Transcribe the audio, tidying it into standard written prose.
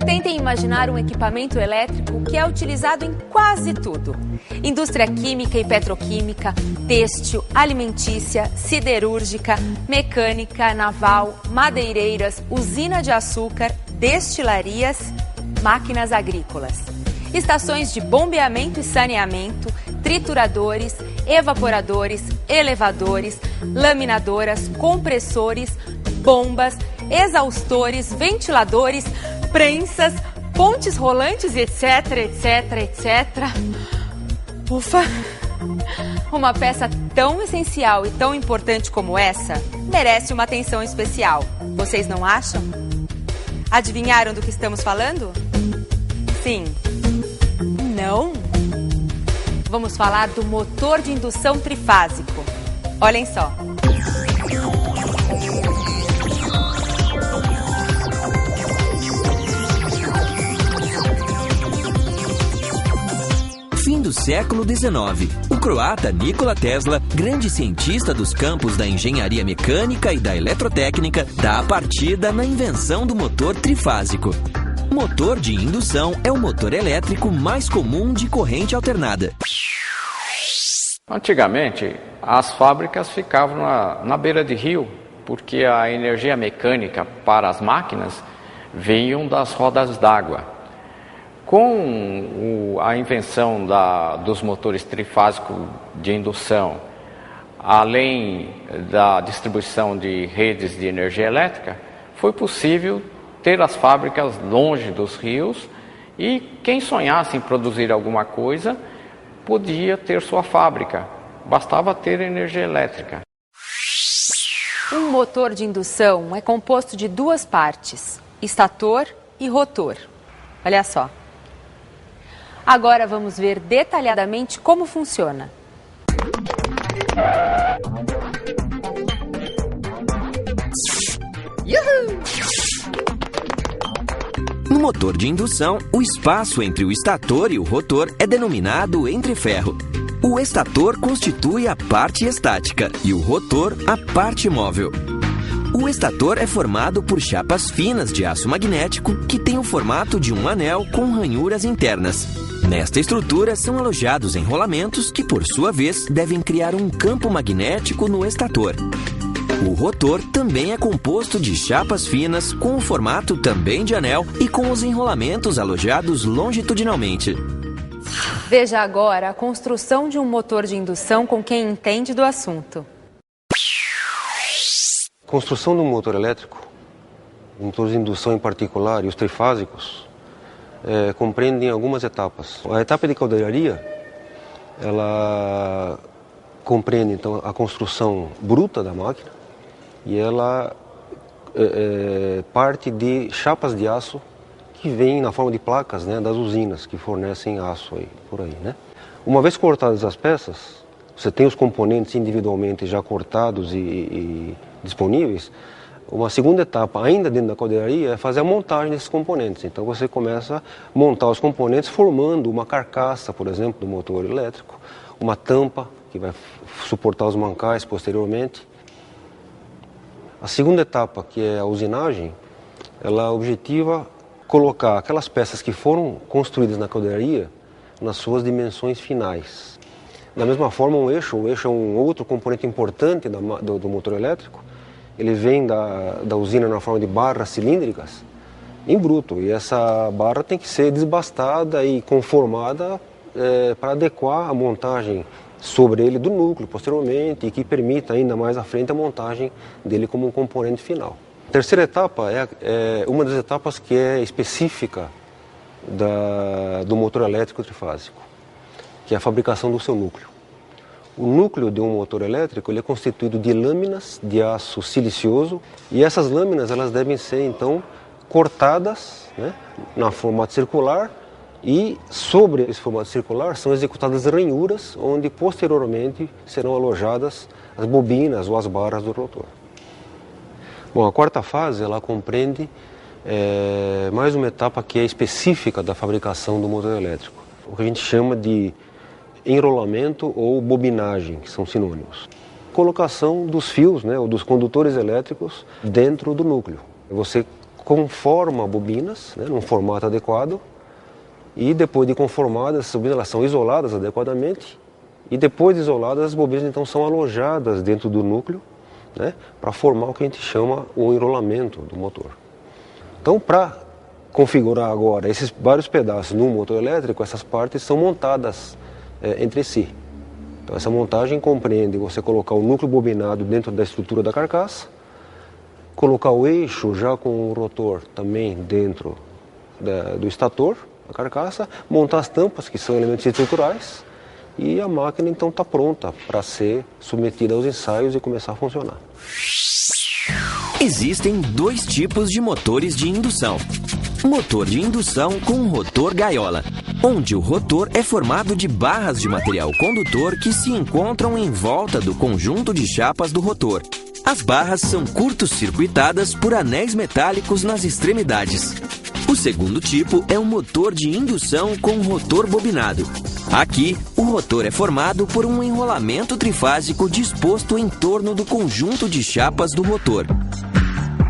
Tentem imaginar um equipamento elétrico que é utilizado em quase tudo. Indústria química e petroquímica, têxtil, alimentícia, siderúrgica, mecânica, naval, madeireiras, usina de açúcar, destilarias, máquinas agrícolas. Estações de bombeamento e saneamento, trituradores, evaporadores, elevadores, laminadoras, compressores, bombas, exaustores, ventiladores, prensas, pontes rolantes, etc, etc, etc. Ufa! Uma peça tão essencial e tão importante como essa merece uma atenção especial. Vocês não acham? Adivinharam do que estamos falando? Sim. Não? Vamos falar do motor de indução trifásico. Olhem só. Fim do século XIX. O croata Nikola Tesla, grande cientista dos campos da engenharia mecânica e da eletrotécnica, dá a partida na invenção do motor trifásico. Motor de indução é o motor elétrico mais comum de corrente alternada. Antigamente, as fábricas ficavam na beira de rio, porque a energia mecânica para as máquinas vinham das rodas d'água. Com a invenção dos motores trifásicos de indução, além da distribuição de redes de energia elétrica, foi possível ter as fábricas longe dos rios e quem sonhasse em produzir alguma coisa podia ter sua fábrica, bastava ter energia elétrica. Um motor de indução é composto de duas partes, estator e rotor. Olha só. Agora vamos ver detalhadamente como funciona. Uhul! No motor de indução, o espaço entre o estator e o rotor é denominado entreferro. O estator constitui a parte estática e o rotor a parte móvel. O estator é formado por chapas finas de aço magnético que tem o formato de um anel com ranhuras internas. Nesta estrutura são alojados enrolamentos que, por sua vez, devem criar um campo magnético no estator. O rotor também é composto de chapas finas com o formato também de anel e com os enrolamentos alojados longitudinalmente. Veja agora a construção de um motor de indução com quem entende do assunto. A construção de um motor elétrico, um motor de indução em particular e os trifásicos, compreendem algumas etapas. A etapa de caldeiraria, ela compreende então a construção bruta da máquina e ela parte de chapas de aço que vêm na forma de placas, né, das usinas que fornecem aço aí, por aí, né? Uma vez cortadas as peças, você tem os componentes individualmente já cortados e disponíveis. Uma segunda etapa, ainda dentro da caldeiraria, é fazer a montagem desses componentes. Então você começa a montar os componentes formando uma carcaça, por exemplo, do motor elétrico, uma tampa que vai suportar os mancais posteriormente. A segunda etapa, que é a usinagem, ela objetiva colocar aquelas peças que foram construídas na caldeiraria nas suas dimensões finais. Da mesma forma, o eixo é um outro componente importante do motor elétrico. Ele vem da usina na forma de barras cilíndricas em bruto. E essa barra tem que ser desbastada e conformada para adequar a montagem sobre ele do núcleo posteriormente e que permita ainda mais à frente a montagem dele como um componente final. A terceira etapa é uma das etapas que é específica do motor elétrico trifásico, que é a fabricação do seu núcleo. O núcleo de um motor elétrico ele é constituído de lâminas de aço silicioso e essas lâminas elas devem ser então cortadas, né, na formato circular e sobre esse formato circular são executadas ranhuras onde posteriormente serão alojadas as bobinas ou as barras do rotor. Bom, a quarta fase ela compreende mais uma etapa que é específica da fabricação do motor elétrico, o que a gente chama de enrolamento ou bobinagem, que são sinônimos. Colocação dos fios, né, ou dos condutores elétricos dentro do núcleo. Você conforma bobinas, né, num formato adequado, e depois de conformadas, essas bobinas elas são isoladas adequadamente, e depois de isoladas, as bobinas então são alojadas dentro do núcleo, né, para formar o que a gente chama o enrolamento do motor. Então, para configurar agora esses vários pedaços no motor elétrico, essas partes são montadas entre si. Então, essa montagem compreende você colocar o núcleo bobinado dentro da estrutura da carcaça, colocar o eixo já com o rotor também dentro do estator, da carcaça, montar as tampas, que são elementos estruturais, e a máquina então está pronta para ser submetida aos ensaios e começar a funcionar. Existem dois tipos de motores de indução. Motor de indução com rotor gaiola, onde o rotor é formado de barras de material condutor que se encontram em volta do conjunto de chapas do rotor. As barras são curto-circuitadas por anéis metálicos nas extremidades. O segundo tipo é um motor de indução com rotor bobinado. Aqui, o rotor é formado por um enrolamento trifásico disposto em torno do conjunto de chapas do rotor.